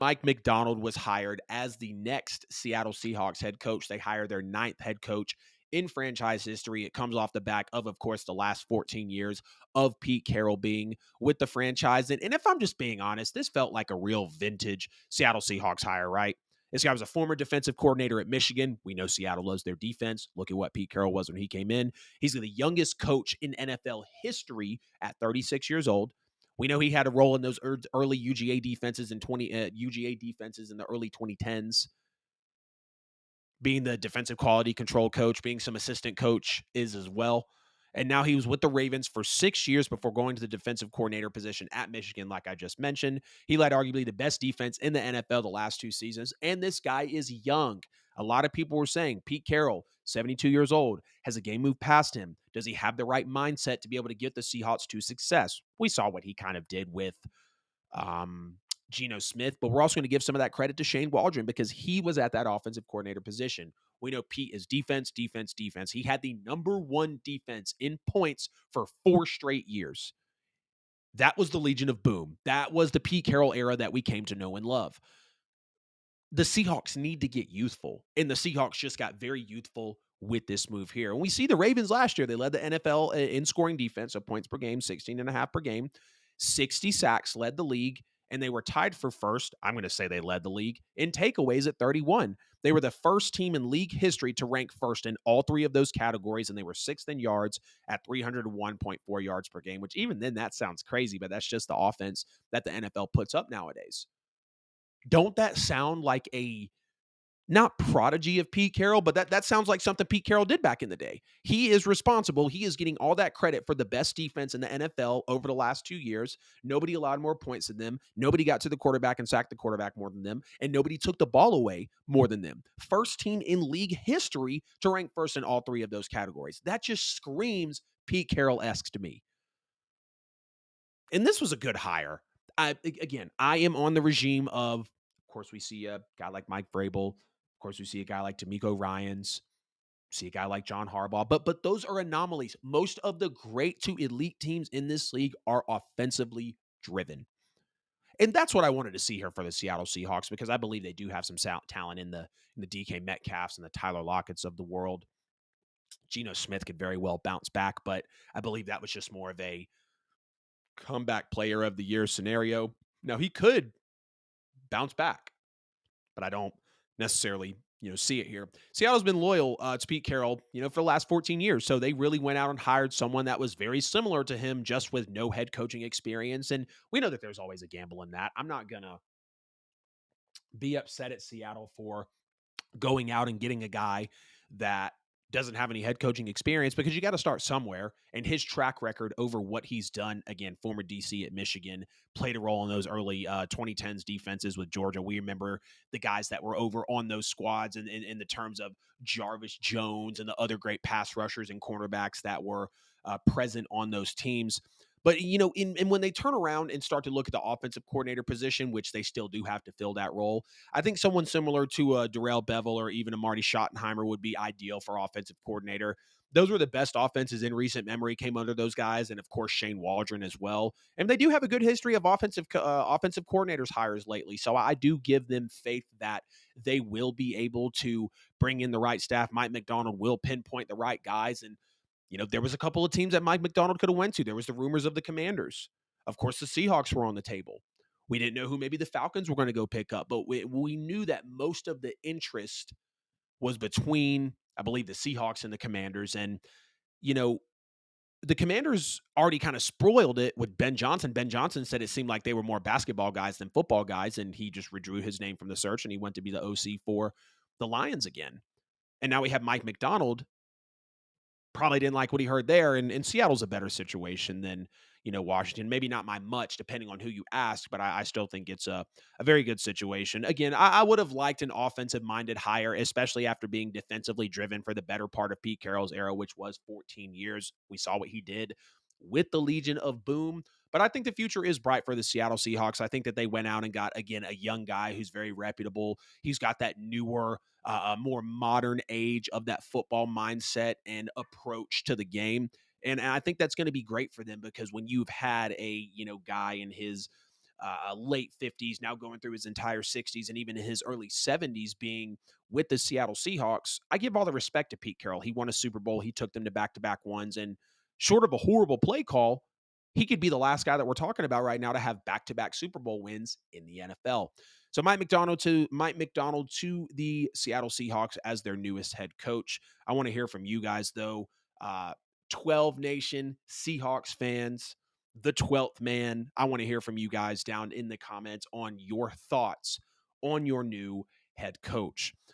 Mike Macdonald was hired as the next Seattle Seahawks head coach. They hired their ninth head coach in franchise history. It comes off the back of course, the last 14 years of Pete Carroll being with the franchise. And if I'm just being honest, this felt like a real vintage Seattle Seahawks hire, right? This guy was a former defensive coordinator at Michigan. We know Seattle loves their defense. Look at what Pete Carroll was when he came in. He's the youngest coach in NFL history at 36 years old. We know he had a role in those early UGA defenses in UGA defenses in the early 2010s, being the defensive quality control coach, being some assistant coach is as well. And now he was with the Ravens for 6 years before going to the defensive coordinator position at Michigan, like I just mentioned. He led arguably the best defense in the NFL the last 2 seasons. And this guy is young. A lot of people were saying Pete Carroll, 72 years old, has a game moved past him? Does he have the right mindset to be able to get the Seahawks to success? We saw what he kind of did with um, Geno Smith, but we're also going to give some of that credit to Shane Waldron because he was at that offensive coordinator position. We know Pete is defense, defense, defense. He had the number one defense in points for 4 straight years. That was the Legion of Boom. That was the Pete Carroll era that we came to know and love. The Seahawks need to get youthful, and the Seahawks just got very youthful with this move here. And we see the Ravens last year. They led the NFL in scoring defense of points per game, 16 and a half per game, 60 sacks, led the league, and they were tied for first. I'm going to say they led the league in takeaways at 31. They were the first team in league history to rank first in all three of those categories, and they were sixth in yards at 301.4 yards per game, which even then that sounds crazy, but that's just the offense that the NFL puts up nowadays. Don't that sound like a not prodigy of Pete Carroll, but that sounds like something Pete Carroll did back in the day. He is responsible. He is getting all that credit for the best defense in the NFL over the last 2 years. Nobody allowed more points than them. Nobody got to the quarterback and sacked the quarterback more than them. And nobody took the ball away more than them. First team in league history to rank first in all three of those categories. That just screams Pete Carroll-esque to me. And this was a good hire. I am on the regime of course, we see a guy like Mike Vrabel. Of course, we see a guy like D'Amico Ryans. See a guy like John Harbaugh. But those are anomalies. Most of the great to elite teams in this league are offensively driven. And that's what I wanted to see here for the Seattle Seahawks because I believe they do have some talent in the DK Metcalfs and the Tyler Lockett's of the world. Geno Smith could very well bounce back, but I believe that was just more of a comeback player of the year scenario. Now he could bounce back, but I don't necessarily, see it here. Seattle's been loyal to Pete Carroll, for the last 14 years. So they really went out and hired someone that was very similar to him, just with no head coaching experience. And we know that there's always a gamble in that. I'm not going to be upset at Seattle for going out and getting a guy that doesn't have any head coaching experience because you got to start somewhere. And his track record over what he's done, again, former DC at Michigan, played a role in those early 2010s defenses with Georgia. We remember the guys that were over on those squads in the terms of Jarvis Jones and the other great pass rushers and cornerbacks that were present on those teams. But when they turn around and start to look at the offensive coordinator position, which they still do have to fill that role, I think someone similar to Darrell Bevel or even a Marty Schottenheimer would be ideal for offensive coordinator. Those were the best offenses in recent memory, came under those guys, and of course Shane Waldron as well. And they do have a good history of offensive coordinators hires lately, so I do give them faith that they will be able to bring in the right staff. Mike Macdonald will pinpoint the right guys, and there was a couple of teams that Mike Macdonald could have went to. There was the rumors of the Commanders. Of course, the Seahawks were on the table. We didn't know who maybe the Falcons were going to go pick up, but we knew that most of the interest was between, I believe, the Seahawks and the Commanders. And, you know, the Commanders already kind of spoiled it with Ben Johnson. Ben Johnson said it seemed like they were more basketball guys than football guys, and he just withdrew his name from the search, and he went to be the OC for the Lions again. And now we have Mike Macdonald. Probably didn't like what he heard there. And Seattle's a better situation than, Washington. Maybe not by much, depending on who you ask, but I still think it's a very good situation. Again, I would have liked an offensive minded hire, especially after being defensively driven for the better part of Pete Carroll's era, which was 14 years. We saw what he did with the Legion of Boom. But I think the future is bright for the Seattle Seahawks. I think that they went out and got, again, a young guy who's very reputable. He's got that newer, more modern age of that football mindset and approach to the game. And I think that's going to be great for them because when you've had a, guy in his late 50s, now going through his entire 60s, and even his early 70s being with the Seattle Seahawks. I give all the respect to Pete Carroll. He won a Super Bowl. He took them to back-to-back ones. And short of a horrible play call, he could be the last guy that we're talking about right now to have back-to-back Super Bowl wins in the NFL. So Mike Macdonald to the Seattle Seahawks as their newest head coach. I want to hear from you guys though. 12 Nation Seahawks fans, the 12th man. I want to hear from you guys down in the comments on your thoughts on your new head coach.